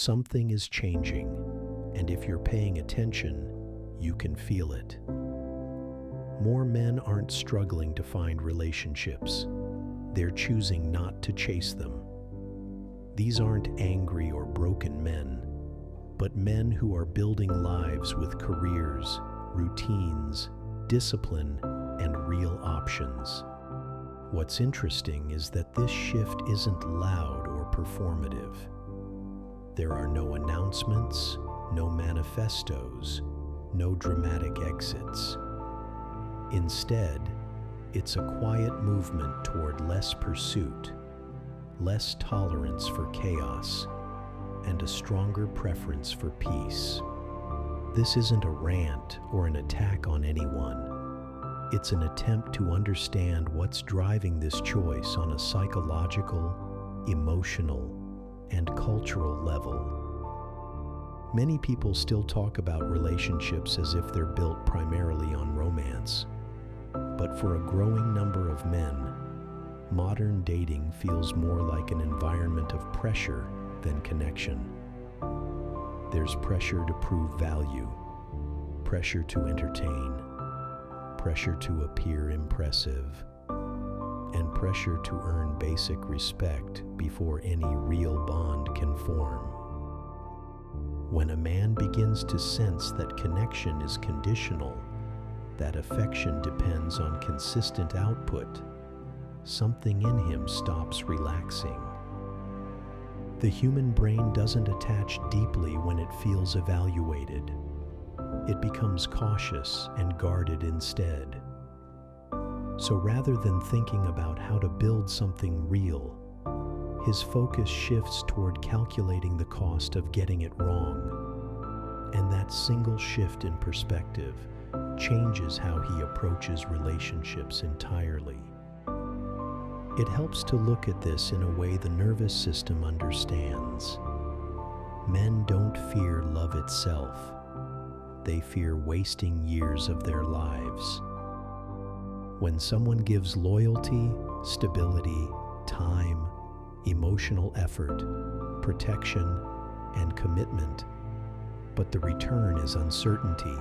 Something is changing, and if you're paying attention, you can feel it. More men aren't struggling to find relationships. They're choosing not to chase them. These aren't angry or broken men, but men who are building lives with careers, routines, discipline, and real options. What's interesting is that this shift isn't loud or performative. There are no announcements, no manifestos, no dramatic exits. Instead, it's a quiet movement toward less pursuit, less tolerance for chaos, and a stronger preference for peace. This isn't a rant or an attack on anyone. It's an attempt to understand what's driving this choice on a psychological, emotional, and cultural level. Many people still talk about relationships as if they're built primarily on romance. But for a growing number of men, modern dating feels more like an environment of pressure than connection. There's pressure to prove value, pressure to entertain, pressure to appear impressive, and pressure to earn basic respect before any real bond can form. When a man begins to sense that connection is conditional, that affection depends on consistent output, something in him stops relaxing. The human brain doesn't attach deeply when it feels evaluated. It becomes cautious and guarded instead. So rather than thinking about how to build something real, his focus shifts toward calculating the cost of getting it wrong. And that single shift in perspective changes how he approaches relationships entirely. It helps to look at this in a way the nervous system understands. Men don't fear love itself. They fear wasting years of their lives. When someone gives loyalty, stability, time, emotional effort, protection, and commitment, but the return is uncertainty,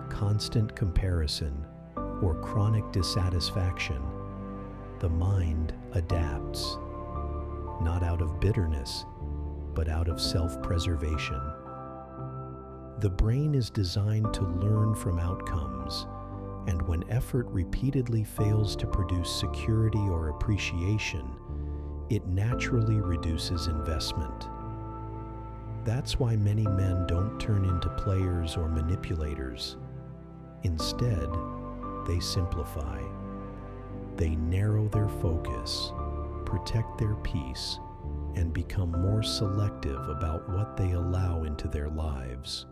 constant comparison, or chronic dissatisfaction, the mind adapts, not out of bitterness, but out of self-preservation. The brain is designed to learn from outcomes, and when effort repeatedly fails to produce security or appreciation, it naturally reduces investment. That's why many men don't turn into players or manipulators. Instead, they simplify. They narrow their focus, protect their peace, and become more selective about what they allow into their lives,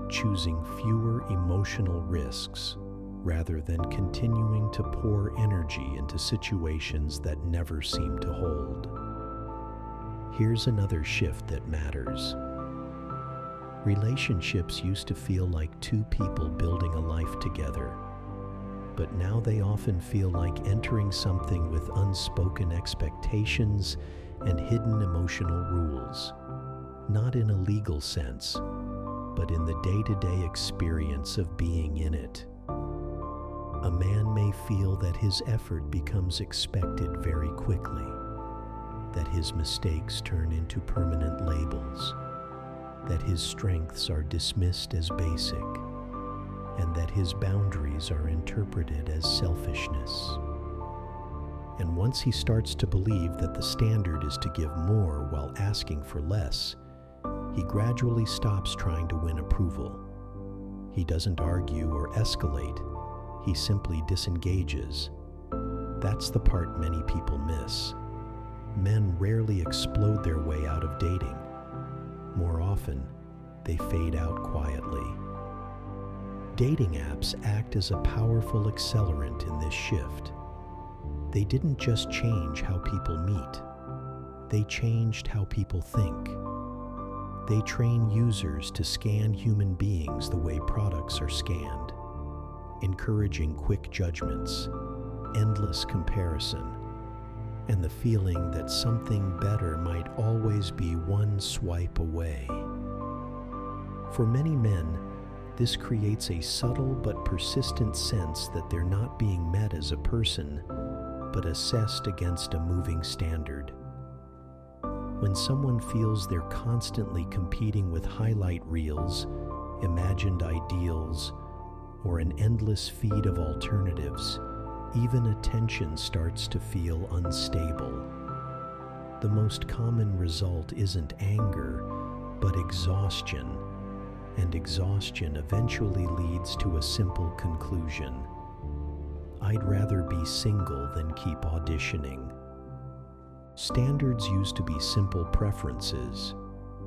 choosing fewer emotional risks rather than continuing to pour energy into situations that never seem to hold. Here's another shift that matters. Relationships used to feel like two people building a life together, but now they often feel like entering something with unspoken expectations and hidden emotional rules, not in a legal sense, but in the day-to-day experience of being in it. A man may feel that his effort becomes expected very quickly, that his mistakes turn into permanent labels, that his strengths are dismissed as basic, and that his boundaries are interpreted as selfishness. And once he starts to believe that the standard is to give more while asking for less, he gradually stops trying to win approval. He doesn't argue or escalate. He simply disengages. That's the part many people miss. Men rarely explode their way out of dating. More often, they fade out quietly. Dating apps act as a powerful accelerant in this shift. They didn't just change how people meet. They changed how people think. They train users to scan human beings the way products are scanned, encouraging quick judgments, endless comparison, and the feeling that something better might always be one swipe away. For many men, this creates a subtle but persistent sense that they're not being met as a person, but assessed against a moving standard. When someone feels they're constantly competing with highlight reels, imagined ideals, or an endless feed of alternatives, even attention starts to feel unstable. The most common result isn't anger, but exhaustion, and exhaustion eventually leads to a simple conclusion: I'd rather be single than keep auditioning. Standards used to be simple preferences,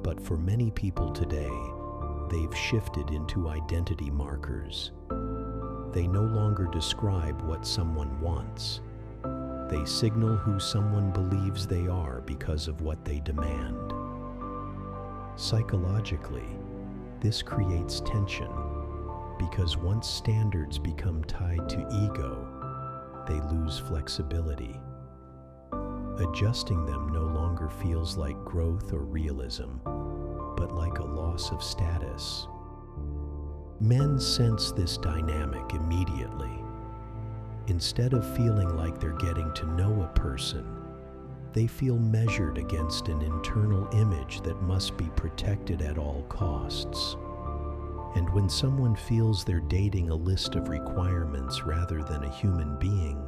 but for many people today, they've shifted into identity markers. They no longer describe what someone wants. They signal who someone believes they are because of what they demand. Psychologically, this creates tension because once standards become tied to ego, they lose flexibility. Adjusting them no longer feels like growth or realism, but like a loss of status. Men sense this dynamic immediately. Instead of feeling like they're getting to know a person, they feel measured against an internal image that must be protected at all costs. And when someone feels they're dating a list of requirements rather than a human being,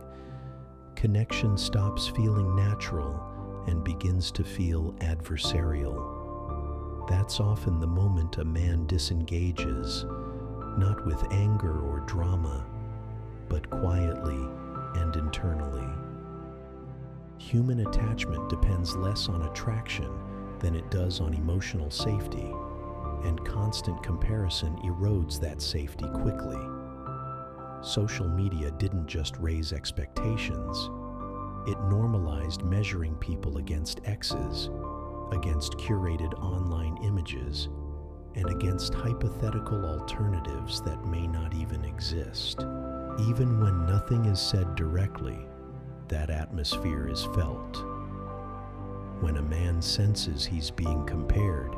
connection stops feeling natural and begins to feel adversarial. That's often the moment a man disengages, not with anger or drama, but quietly and internally. Human attachment depends less on attraction than it does on emotional safety, and constant comparison erodes that safety quickly. Social media didn't just raise expectations, it normalized measuring people against exes, against curated online images, and against hypothetical alternatives that may not even exist. Even when nothing is said directly, that atmosphere is felt. When a man senses he's being compared,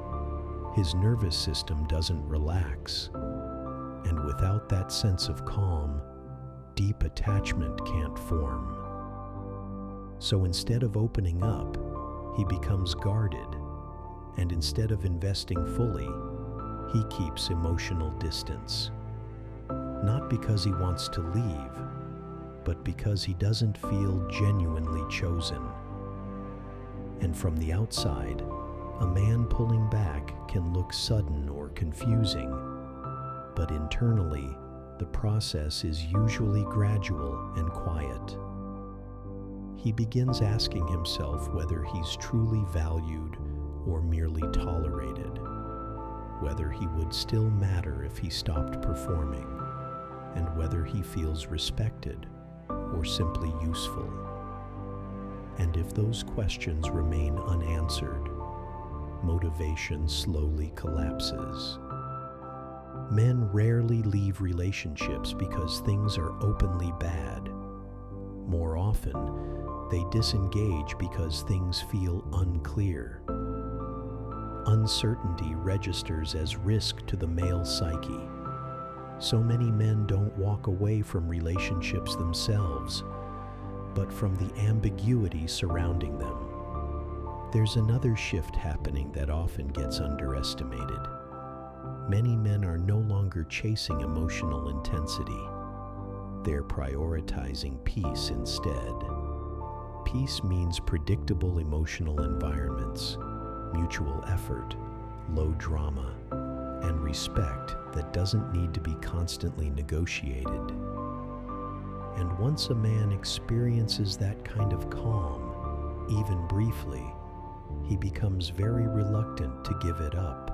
his nervous system doesn't relax, and without that sense of calm, deep attachment can't form. So instead of opening up, he becomes guarded, and instead of investing fully, he keeps emotional distance. Not because he wants to leave, but because he doesn't feel genuinely chosen. And from the outside, a man pulling back can look sudden or confusing, but internally, the process is usually gradual and quiet. He begins asking himself whether he's truly valued or merely tolerated, whether he would still matter if he stopped performing, and whether he feels respected or simply useful. And if those questions remain unanswered, motivation slowly collapses. Men rarely leave relationships because things are openly bad. More often, they disengage because things feel unclear. Uncertainty registers as risk to the male psyche. So many men don't walk away from relationships themselves, but from the ambiguity surrounding them. There's another shift happening that often gets underestimated. Many men are no longer chasing emotional intensity. They're prioritizing peace instead. Peace means predictable emotional environments, mutual effort, low drama, and respect that doesn't need to be constantly negotiated. And once a man experiences that kind of calm, even briefly, he becomes very reluctant to give it up.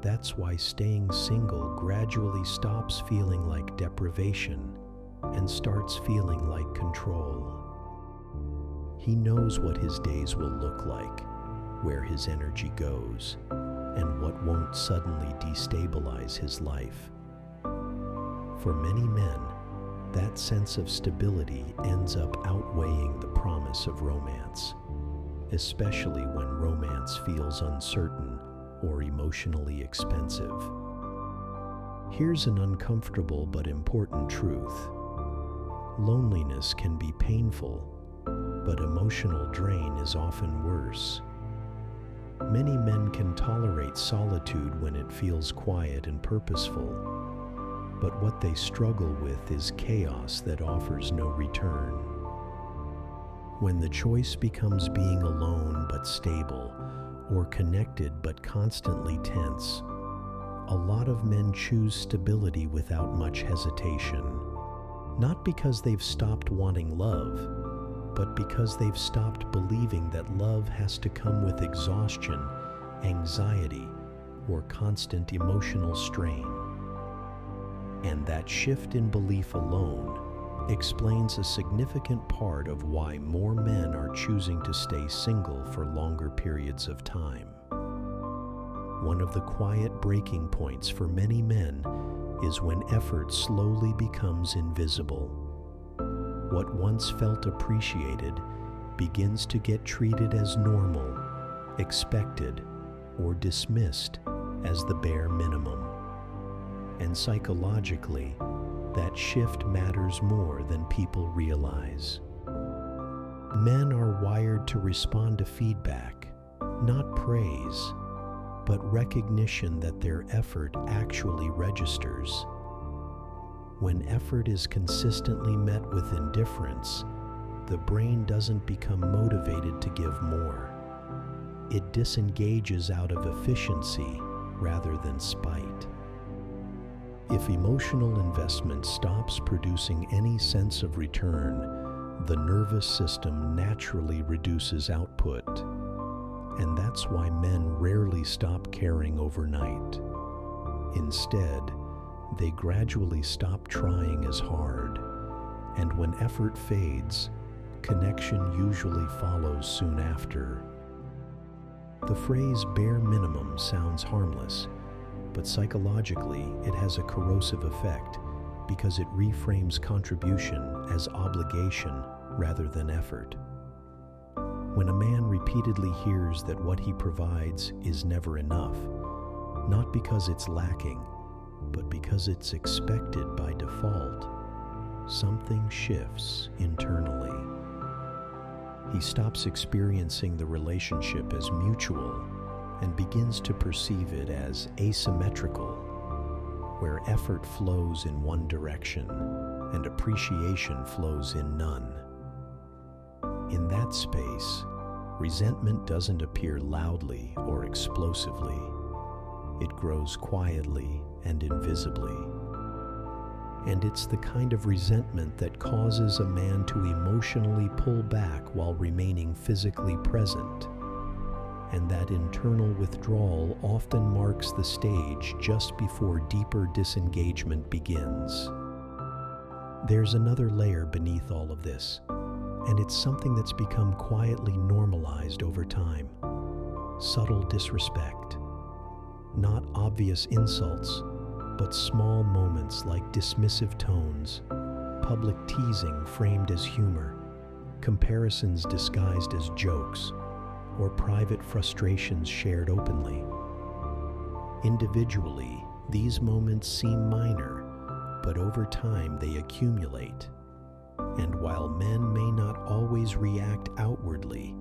That's why staying single gradually stops feeling like deprivation and starts feeling like control. He knows what his days will look like, where his energy goes, and what won't suddenly destabilize his life. For many men, that sense of stability ends up outweighing the promise of romance, especially when romance feels uncertain or emotionally expensive. Here's an uncomfortable but important truth. Loneliness can be painful, but emotional drain is often worse. Many men can tolerate solitude when it feels quiet and purposeful, but what they struggle with is chaos that offers no return. When the choice becomes being alone but stable, or connected but constantly tense, a lot of men choose stability without much hesitation. Not because they've stopped wanting love, but because they've stopped believing that love has to come with exhaustion, anxiety, or constant emotional strain. And that shift in belief alone explains a significant part of why more men are choosing to stay single for longer periods of time. One of the quiet breaking points for many men is when effort slowly becomes invisible. What once felt appreciated begins to get treated as normal, expected, or dismissed as the bare minimum. And psychologically, that shift matters more than people realize. Men are wired to respond to feedback, not praise, but recognition that their effort actually registers. When effort is consistently met with indifference, the brain doesn't become motivated to give more. It disengages out of efficiency rather than spite. If emotional investment stops producing any sense of return, the nervous system naturally reduces output. And that's why men rarely stop caring overnight. Instead, they gradually stop trying as hard, and when effort fades, connection usually follows soon after. The phrase bare minimum sounds harmless, but psychologically it has a corrosive effect because it reframes contribution as obligation rather than effort. When a man repeatedly hears that what he provides is never enough, not because it's lacking, but because it's expected by default, something shifts internally. He stops experiencing the relationship as mutual and begins to perceive it as asymmetrical, where effort flows in one direction and appreciation flows in none. In that space, resentment doesn't appear loudly or explosively. It grows quietly and invisibly. And it's the kind of resentment that causes a man to emotionally pull back while remaining physically present. And that internal withdrawal often marks the stage just before deeper disengagement begins. There's another layer beneath all of this, and it's something that's become quietly normalized over time. Subtle disrespect. Not obvious insults, but small moments like dismissive tones, public teasing framed as humor, comparisons disguised as jokes, or private frustrations shared openly. Individually, these moments seem minor, but over time they accumulate. And while men may not always react outwardly,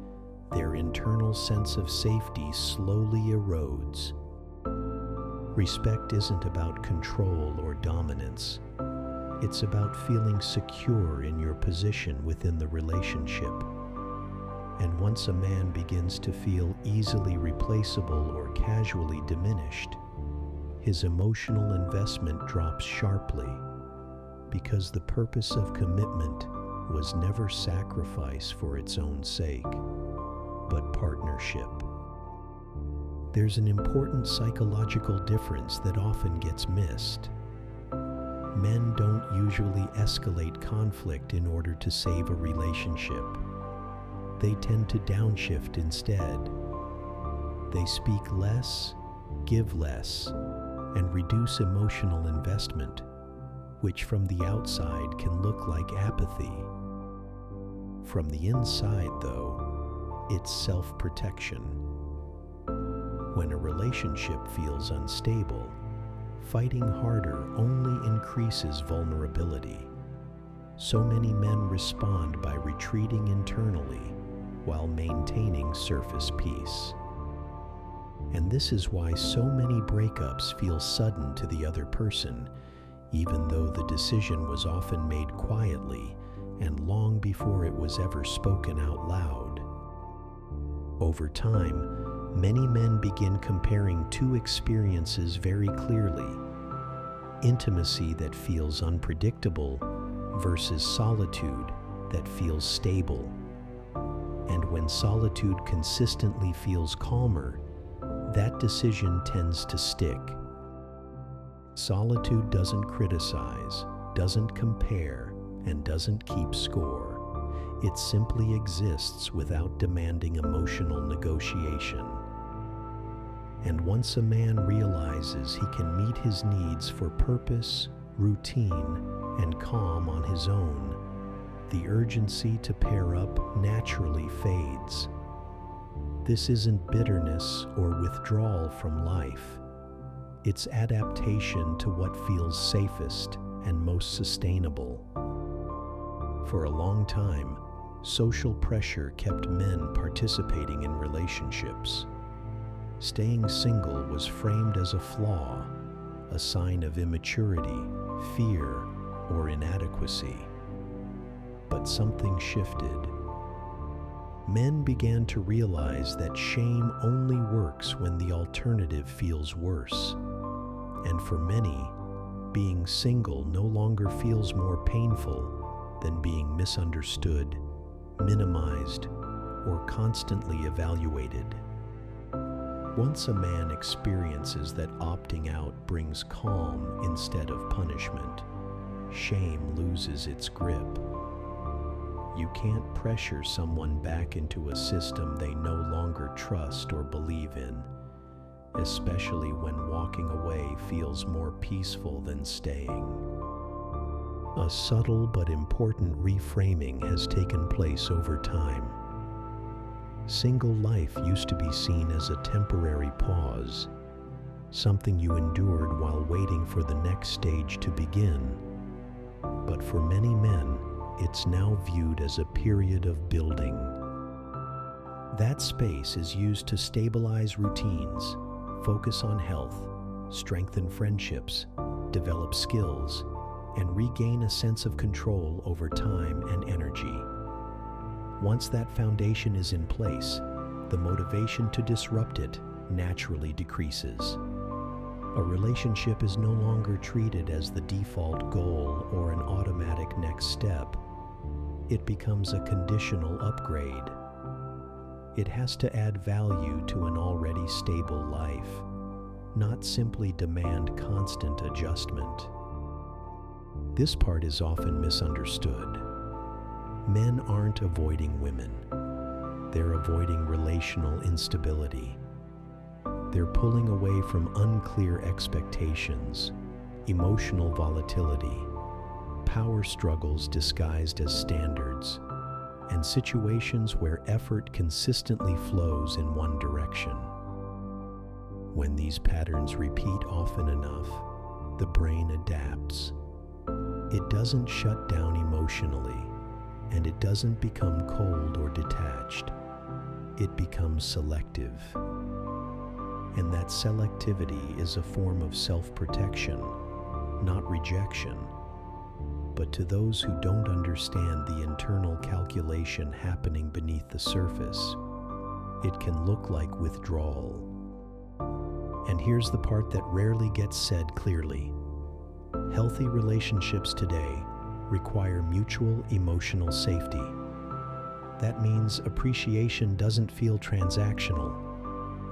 their internal sense of safety slowly erodes. Respect isn't about control or dominance. It's about feeling secure in your position within the relationship. And once a man begins to feel easily replaceable or casually diminished, his emotional investment drops sharply, because the purpose of commitment was never sacrifice for its own sake, but partnership. There's an important psychological difference that often gets missed. Men don't usually escalate conflict in order to save a relationship. They tend to downshift instead. They speak less, give less, and reduce emotional investment, which from the outside can look like apathy. From the inside, though, it's self-protection. When a relationship feels unstable, fighting harder only increases vulnerability. So many men respond by retreating internally while maintaining surface peace. And this is why so many breakups feel sudden to the other person, even though the decision was often made quietly and long before it was ever spoken out loud. Over time, many men begin comparing two experiences very clearly: intimacy that feels unpredictable versus solitude that feels stable. And when solitude consistently feels calmer, that decision tends to stick. Solitude doesn't criticize, doesn't compare, and doesn't keep score. It simply exists without demanding emotional negotiation. And once a man realizes he can meet his needs for purpose, routine, and calm on his own, the urgency to pair up naturally fades. This isn't bitterness or withdrawal from life. It's adaptation to what feels safest and most sustainable. For a long time, social pressure kept men participating in relationships. Staying single was framed as a flaw, a sign of immaturity, fear, or inadequacy. But something shifted. Men began to realize that shame only works when the alternative feels worse. And for many, being single no longer feels more painful than being misunderstood, minimized, or constantly evaluated. Once a man experiences that opting out brings calm instead of punishment, shame loses its grip. You can't pressure someone back into a system they no longer trust or believe in, especially when walking away feels more peaceful than staying. A subtle but important reframing has taken place over time. Single life used to be seen as a temporary pause, something you endured while waiting for the next stage to begin. But for many men, it's now viewed as a period of building. That space is used to stabilize routines, focus on health, strengthen friendships, develop skills, and regain a sense of control over time and energy. Once that foundation is in place, the motivation to disrupt it naturally decreases. A relationship is no longer treated as the default goal or an automatic next step. It becomes a conditional upgrade. It has to add value to an already stable life, not simply demand constant adjustment. This part is often misunderstood. Men aren't avoiding women. They're avoiding relational instability. They're pulling away from unclear expectations, emotional volatility, power struggles disguised as standards, and situations where effort consistently flows in one direction. When these patterns repeat often enough, the brain adapts. It doesn't shut down emotionally, and it doesn't become cold or detached. It becomes selective. And that selectivity is a form of self-protection, not rejection. But to those who don't understand the internal calculation happening beneath the surface, it can look like withdrawal. And here's the part that rarely gets said clearly. Healthy relationships today require mutual emotional safety. That means appreciation doesn't feel transactional.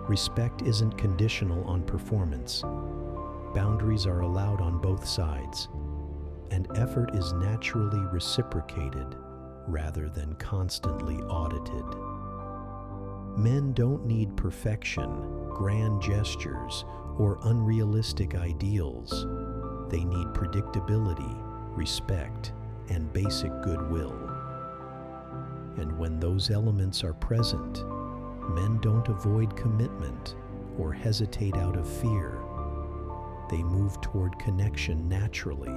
Respect isn't conditional on performance. Boundaries are allowed on both sides, and effort is naturally reciprocated rather than constantly audited. Men don't need perfection, grand gestures, or unrealistic ideals. They need predictability, respect, and basic goodwill. And when those elements are present, men don't avoid commitment or hesitate out of fear. They move toward connection naturally.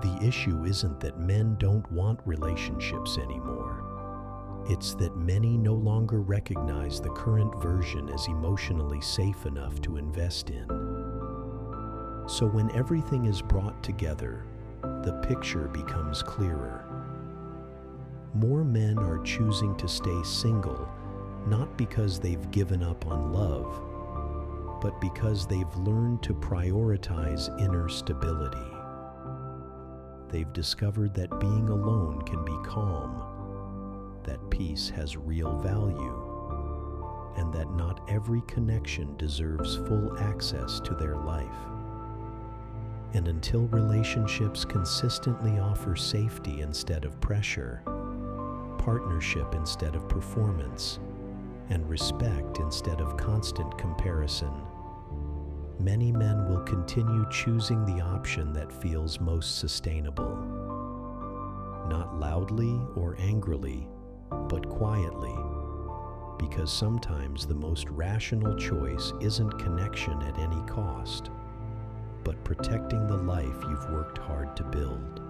The issue isn't that men don't want relationships anymore. It's that many no longer recognize the current version as emotionally safe enough to invest in. So when everything is brought together, the picture becomes clearer. More men are choosing to stay single, not because they've given up on love, but because they've learned to prioritize inner stability. They've discovered that being alone can be calm, that peace has real value, and that not every connection deserves full access to their life. And until relationships consistently offer safety instead of pressure, partnership instead of performance, and respect instead of constant comparison, many men will continue choosing the option that feels most sustainable. Not loudly or angrily, but quietly, because sometimes the most rational choice isn't connection at any cost, but protecting the life you've worked hard to build.